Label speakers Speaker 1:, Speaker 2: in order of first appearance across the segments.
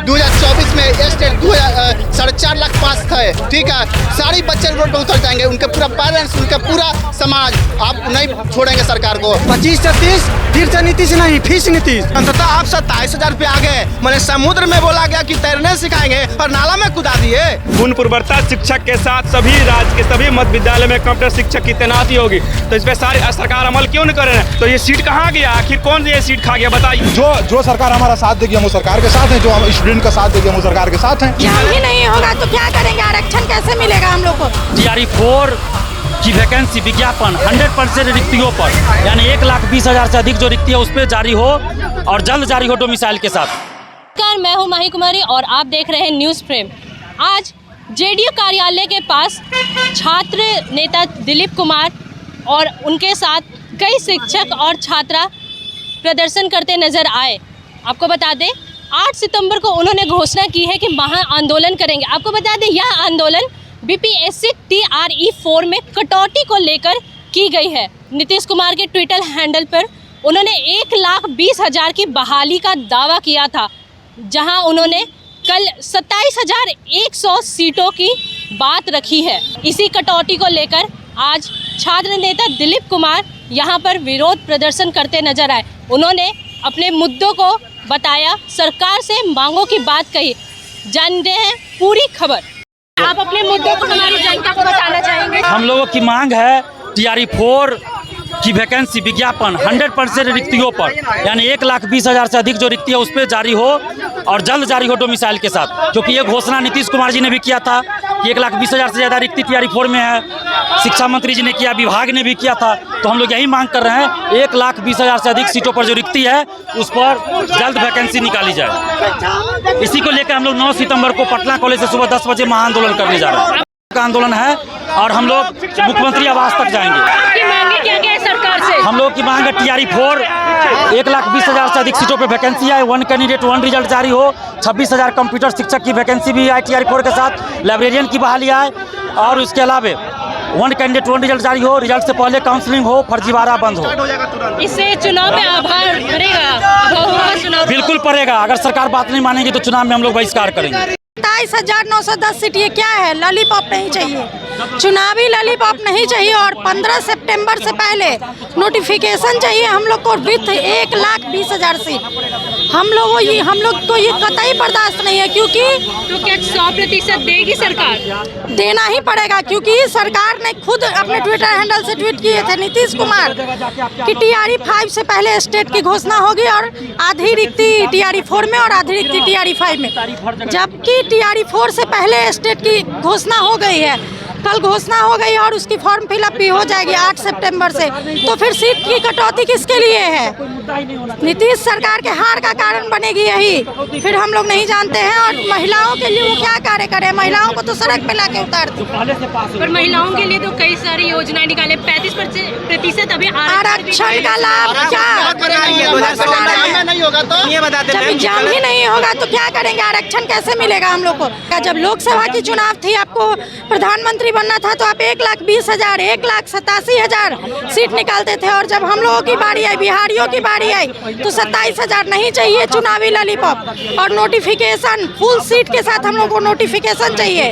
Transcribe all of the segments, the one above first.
Speaker 1: 2024 में ये स्टेट 4.5 लाख पास थे, ठीक है। सारी बच्चे रोड पर उतर जाएंगे, उनके पूरा पेरेंट्स, उनका पूरा समाज, आप नहीं छोड़ेंगे सरकार को।
Speaker 2: 25 से 30 फिर से नीतीश नहीं, फीस नीतीश। अंततः आप 27,000 रुपये आ गए। मैंने समुद्र में बोला गया कि तैरने सिखाएंगे और नाला में कुदा दिए।
Speaker 3: पूर्ण पूर्वता शिक्षक के साथ सभी राज्य के सभी मध्य विद्यालय में कंप्यूटर शिक्षक की तैनाती होगी, तो इस पे सारी सरकार अमल क्यों नहीं कर रहे हैं? तो ये सीट कहाँ गया? आखिर कौन ये सीट खा गया बताइए।
Speaker 4: जो सरकार हमारा साथ देगी हम वो सरकार के साथ हैं, जो हम स्टूडेंट का साथ देगी हम वो सरकार के साथ हैं।
Speaker 5: यहाँ भी नहीं होगा तो क्या करेंगे? आरक्षण कैसे मिलेगा हम लोग को?
Speaker 6: TRE 4 की वैकेंसी विज्ञापन 100% रिक्तियों पर, यानी 1,20,000 से अधिक जो रिक्ति है उस पर जारी हो और जल्द जारी हो डोमिसाइल के साथ।
Speaker 7: नमस्कार, मैं हूं माही कुमारी और आप देख रहे हैं न्यूज़ फ्रेम। आज JDU कार्यालय के पास छात्र नेता दिलीप कुमार और उनके साथ कई शिक्षक और छात्रा प्रदर्शन करते नजर आए। आपको बता दें 8 सितंबर को उन्होंने घोषणा की है कि महा आंदोलन करेंगे। आपको बता दें यह आंदोलन BPSC TRE 4 में कटौती को लेकर की गई है। नीतीश कुमार के ट्विटर हैंडल पर उन्होंने 1,20,000 की बहाली का दावा किया था, जहां उन्होंने कल 27,100 सीटों की बात रखी है। इसी कटौती को लेकर आज छात्र नेता दिलीप कुमार यहां पर विरोध प्रदर्शन करते नजर आए। उन्होंने अपने मुद्दों को बताया, सरकार से मांगों की बात कही। जानते हैं पूरी खबर। आप अपने मुद्दों को हमारी जनता को बताना चाहेंगे?
Speaker 6: हम लोगों की मांग है TRE 4 की वैकेंसी विज्ञापन 100% रिक्तियों पर, यानी 1,20,000 से अधिक जो रिक्ति है उस पर जारी हो और जल्द जारी हो डोमिसाइल के साथ, क्योंकि ये घोषणा नीतीश कुमार जी ने भी किया था कि 1,20,000 से ज़्यादा रिक्ति TRE 4 में है। शिक्षा मंत्री जी ने किया, विभाग ने भी किया था। तो हम लोग यही मांग कर रहे हैं 1,20,000 से अधिक सीटों पर जो रिक्ति है उस पर जल्द वैकेंसी निकाली जाए। इसी को लेकर हम लोग 9 सितंबर को पटना कॉलेज से सुबह 10 बजे महाआंदोलन करने जा रहे हैं। आंदोलन है और हम लोग मुख्यमंत्री आवास तक जाएंगे।
Speaker 7: आपकी मांगे क्या क्या है सरकार से?
Speaker 6: हम लोग की मांग है TRE 4 1,20,000 से अधिक सीटों पे वैकेंसी आए, 1 कैंडिडेट 1 रिजल्ट जारी हो, 26,000 कंप्यूटर शिक्षक की वैकेंसी भी आए TRE 4 के साथ, लाइब्रेरियन की बहाली आए और उसके अलावा 1 कैंडिडेट 1 रिजल्ट जारी हो, रिजल्ट से पहले काउंसलिंग हो, फर्जीवाड़ा बंद हो।
Speaker 7: इससे चुनाव में आभार पड़ेगा?
Speaker 6: बिल्कुल पड़ेगा। अगर सरकार बात नहीं मानेगी तो चुनाव में हम लोग बहिष्कार करेंगे।
Speaker 5: 27,910 सीट ये क्या है? लॉलीपॉप नहीं चाहिए, चुनावी लॉलीपॉप नहीं चाहिए और 15 सितंबर से पहले नोटिफिकेशन चाहिए हम लोग को विथ 1,20,000 सीट। हम लोग को ये कतई बर्दाश्त नहीं है, क्योंकि
Speaker 7: तो क्या 100% देगी सरकार?
Speaker 5: देना ही पड़ेगा, क्योंकि सरकार ने खुद अपने ट्विटर हैंडल से ट्वीट किए थे नीतीश कुमार कि TRE 5 से पहले स्टेट की घोषणा होगी और आधी रिक्ति TRE 4 में और आधी रिक्ति TRE 5 में, जबकि TRE 4 से पहले स्टेट की घोषणा हो गई है। कल घोषणा हो गई और उसकी फॉर्म फिलअप भी हो जाएगी 8 सितंबर से। तो फिर सीट की कटौती किसके लिए है? नीतीश सरकार के हार का कारण बनेगी यही। फिर हम लोग नहीं जानते हैं। और महिलाओं के लिए वो क्या कार्य करे? महिलाओं को तो सड़क पे लाके उतारती।
Speaker 7: पर महिलाओं के लिए तो कई सारी योजनाएं निकाले, 35% अभी
Speaker 5: आरक्षण का लाभ क्या? जब एग्जाम ही नहीं होगा तो क्या करेंगे? आरक्षण कैसे मिलेगा हम लोग को? जब लोकसभा की चुनाव थी, आपको प्रधानमंत्री बनना था तो आप 1,20,000 1,87,000 सीट निकालते थे, और जब हम लोगों की बारी आई, बिहारियों की बारी आई, तो 27,000 नहीं चाहिए चुनावी लॉलीपॉप और नोटिफिकेशन फुल सीट के साथ हम लोग को नोटिफिकेशन चाहिए।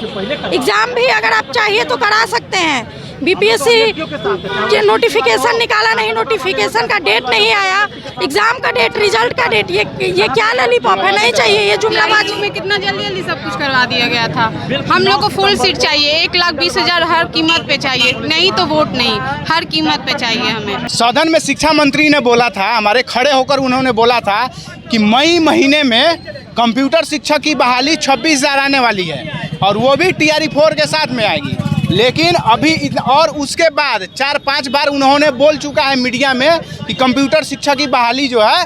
Speaker 5: एग्जाम भी अगर आप चाहिए तो करा सकते हैं। BPSC के नोटिफिकेशन निकाला नहीं, नोटिफिकेशन का डेट नहीं आया, एग्जाम का डेट, रिजल्ट का डेट, ये क्या लॉलीपॉप है? नहीं चाहिए ये जुमलाबाजी।
Speaker 8: में कितना जल्दी सब कुछ करवा दिया गया था। हम लोग को फुल सीट चाहिए, 1,20,000 हर कीमत पे चाहिए, नहीं तो वोट नहीं, हर कीमत पे चाहिए हमें।
Speaker 1: सदन में शिक्षा मंत्री ने बोला था, हमारे खड़े होकर उन्होंने बोला था कि मई महीने में कंप्यूटर शिक्षक की बहाली 26,000 आने वाली है और वो भी TRE 4 के साथ में आएगी। लेकिन अभी और उसके बाद 4-5 बार उन्होंने बोल चुका है मीडिया में कि कंप्यूटर शिक्षा की बहाली जो है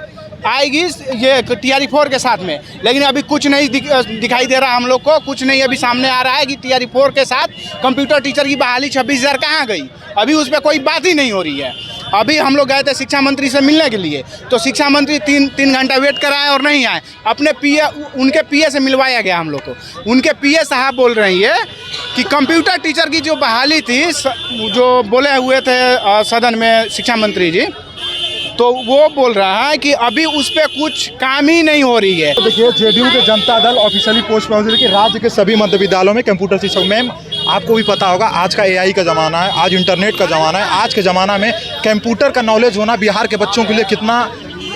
Speaker 1: आएगी ये TRE 4 के साथ में, लेकिन अभी कुछ नहीं दिखाई दे रहा हम लोग को। कुछ नहीं अभी सामने आ रहा है कि TRE 4 के साथ कंप्यूटर टीचर की बहाली 26,000 कहाँ गई? अभी उस पर कोई बात ही नहीं हो रही है। अभी हम लोग गए थे शिक्षा मंत्री से मिलने के लिए, तो शिक्षा मंत्री 3 घंटा वेट कराए और नहीं आए। अपने उनके PA से मिलवाया गया हम लोग को। उनके PA साहब बोल रही है कि कंप्यूटर टीचर की जो बहाली थी, जो बोले हुए थे सदन में शिक्षा मंत्री जी, तो वो बोल रहा है कि अभी उस पर कुछ काम ही नहीं हो रही है।
Speaker 4: तो देखिए जेडीयू के जनता दल ऑफिशियली पोस्ट पहुंच रही है कि राज्य के सभी मध्य विद्यालयों में कंप्यूटर शिक्षक। मैम आपको भी पता होगा आज का एआई का ज़माना है, आज इंटरनेट का ज़माना है। आज के ज़माना में कंप्यूटर का नॉलेज होना बिहार के बच्चों के लिए कितना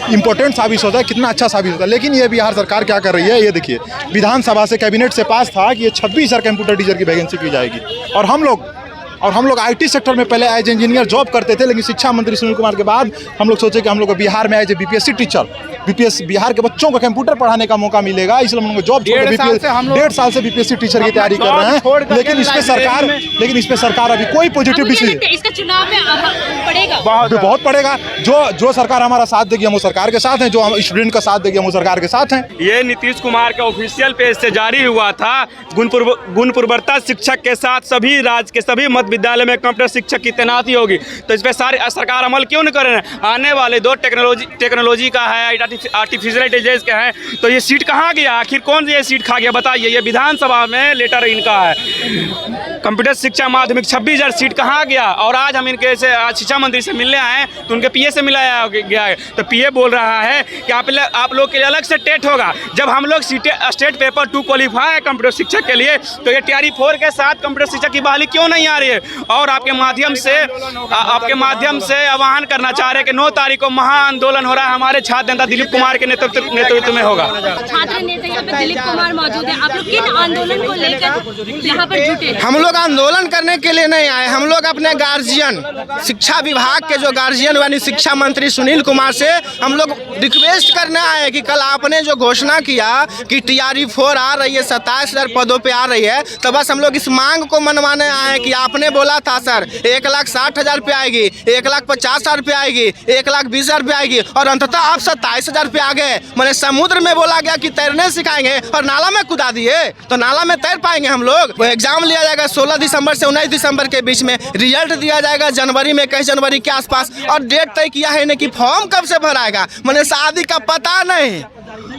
Speaker 4: इंपॉर्टेंट साबित होता है, कितना अच्छा साबित होता है। लेकिन ये बिहार सरकार क्या कर रही है, ये देखिए विधानसभा से कैबिनेट से पास था कि ये 26,000 कंप्यूटर टीचर की वैकेंसी की जाएगी। और हम लोग आईटी सेक्टर में पहले एज इंजीनियर जॉब करते थे, लेकिन शिक्षा मंत्री सुनील कुमार के बाद हम लोग सोचे कि हम लोग को बिहार में as a BPSC teacher, Bihar के बच्चों को कंप्यूटर पढ़ाने का मौका मिलेगा, इसलिए हम लोग जॉब छोड़ 1.5 साल से बीपीएससी टीचर की तैयारी कर रहे हैं। लेकिन इस पे सरकार अभी कोई पॉजिटिव डिसीजन,
Speaker 7: इसका चुनाव में पड़ेगा,
Speaker 4: बहुत पड़ेगा। जो सरकार हमारा साथ देगी हम उस सरकार के साथ हैं, जो हम स्टूडेंट का साथ देगी हम उस सरकार के साथ हैं।
Speaker 3: ये नीतीश कुमार के ऑफिशियल पेज से जारी हुआ था। गुणपूर्वकता शिक्षक के साथ सभी राज्य के सभी मध्य विद्यालय में कंप्यूटर शिक्षक की तैनाती होगी। तो इस पर सारी सरकार अमल क्यों नहीं कर रहे हैं? आने वाले दौर टेक्नोलॉजी का है, आर्टिफिशियल इंटेलिजेंस का है, तो ये सीट कहाँ गया? आखिर कौन ये सीट खा गया बताइए। ये विधानसभा में लेटर इनका है, कंप्यूटर शिक्षा माध्यमिक 26,000 सीट कहाँ गया? और आज हम इनके से शिक्षा मंत्री से मिलने आए तो उनके पीए से मिलाया गया है, तो पीए बोल रहा है कि आप लोग के लिए अलग से टेट होगा। जब हम लोग स्टेट पेपर 2 क्वालिफाई है कंप्यूटर शिक्षक के लिए, तो ये TRE 4 के साथ कंप्यूटर शिक्षक की बहाली क्यों नहीं आ रही है? और आपके माध्यम से आह्वान करना चाह रहे हैं कि 9 तारीख को महाआंदोलन हो रहा है, हमारे छात्र नेता दिलीप कुमार के नेतृत्व में होगा।
Speaker 7: छात्र नेता यहाँ पे दिलीप कुमार मौजूद है, आप लोग किन आंदोलन को लेकर यहाँ पर जुटे?
Speaker 2: हम लोग आंदोलन करने के लिए नहीं आए, हम लोग अपने गार्जियन, शिक्षा विभाग के जो गार्जियन यानी शिक्षा मंत्री सुनील कुमार से हम लोग रिक्वेस्ट करने आए कि कल आपने जो घोषणा किया कि TRE 4 आ रही है, 27,000 पदों पे आ रही है, तो बस हम लोग इस मांग को मनवाने आए कि आपने बोला था सर 1,60,000 पे आएगी, 1,50,000 पे आएगी, 1,20,000 पे आएगी, और अंततः आप 27,000 पे आ गए। मैंने समुद्र में बोला गया कि तैरने सिखाएंगे और नाला में कुदा दिए, तो नाला में तैर पाएंगे हम लोग? एग्जाम लिया जाएगा 16 दिसंबर से 19 दिसंबर के बीच में, रिजल्ट दिया जाएगा जनवरी में, 21 जनवरी के आसपास, और डेट तय किया है कि फॉर्म कब से भराएगा। मैंने शादी का पता नहीं,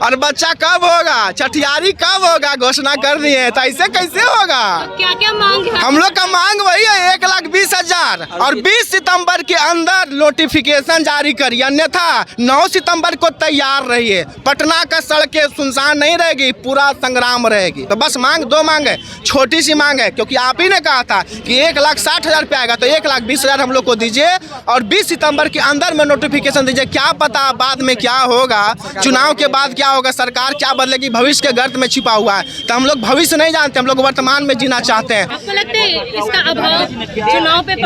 Speaker 2: और बच्चा कब होगा, छठियारी कब होगा, घोषणा कर दिए, तो ऐसे कैसे होगा?
Speaker 7: क्या क्या मांग है?
Speaker 2: हम लोग का मांग वही है 1,20,000 और 20 सितंबर के अंदर नोटिफिकेशन जारी करिए, अन्यथा 9 सितंबर को तैयार रहिए। पटना का सड़कें सुनसान नहीं रहेगी, पूरा संग्राम रहेगी। तो बस मांग 2 मांग है, छोटी सी मांग है, क्योंकि आप ही ने कहा था कि 1,60,000 पे आएगा, तो 1,20,000 हम लोग को दीजिए और 20 सितंबर के अंदर में नोटिफिकेशन दीजिए। क्या पता बाद में क्या होगा, चुनाव के बाद क्या होगा, सरकार क्या बदलेगी, भविष्य के गर्त में छिपा हुआ है। तो हम लोग भविष्य नहीं जानते, हम लोग वर्तमान में जीना चाहते हैं।
Speaker 7: आपको लगता है इसका अभाव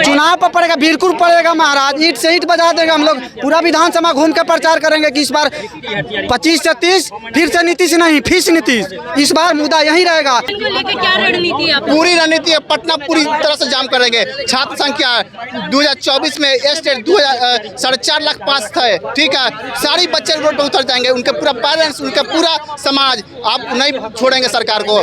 Speaker 9: चुनाव पे पड़ेगा? बिल्कुल पड़ेगा महाराज, ईंट से ईंट बजा देगा। हम लोग पूरा विधानसभा घूम के प्रचार करेंगे कि इस बार 25 से 30 फिर से नीतीश नहीं, फिर नीतीश। इस बार मुद्दा यही रहेगा।
Speaker 7: इनको लेकर क्या रणनीति है?
Speaker 2: पूरी रणनीति है, पटना पूरी तरह से जाम करेंगे। छात्र संख्या 2024 में स्टेट 4.5 लाख पास थे, ठीक है, सारी बच्चे रोड पर उतर जाएंगे, उनके पूरा पेरेंट्स, उनका पूरा समाज, आप नहीं छोड़ेंगे सरकार को।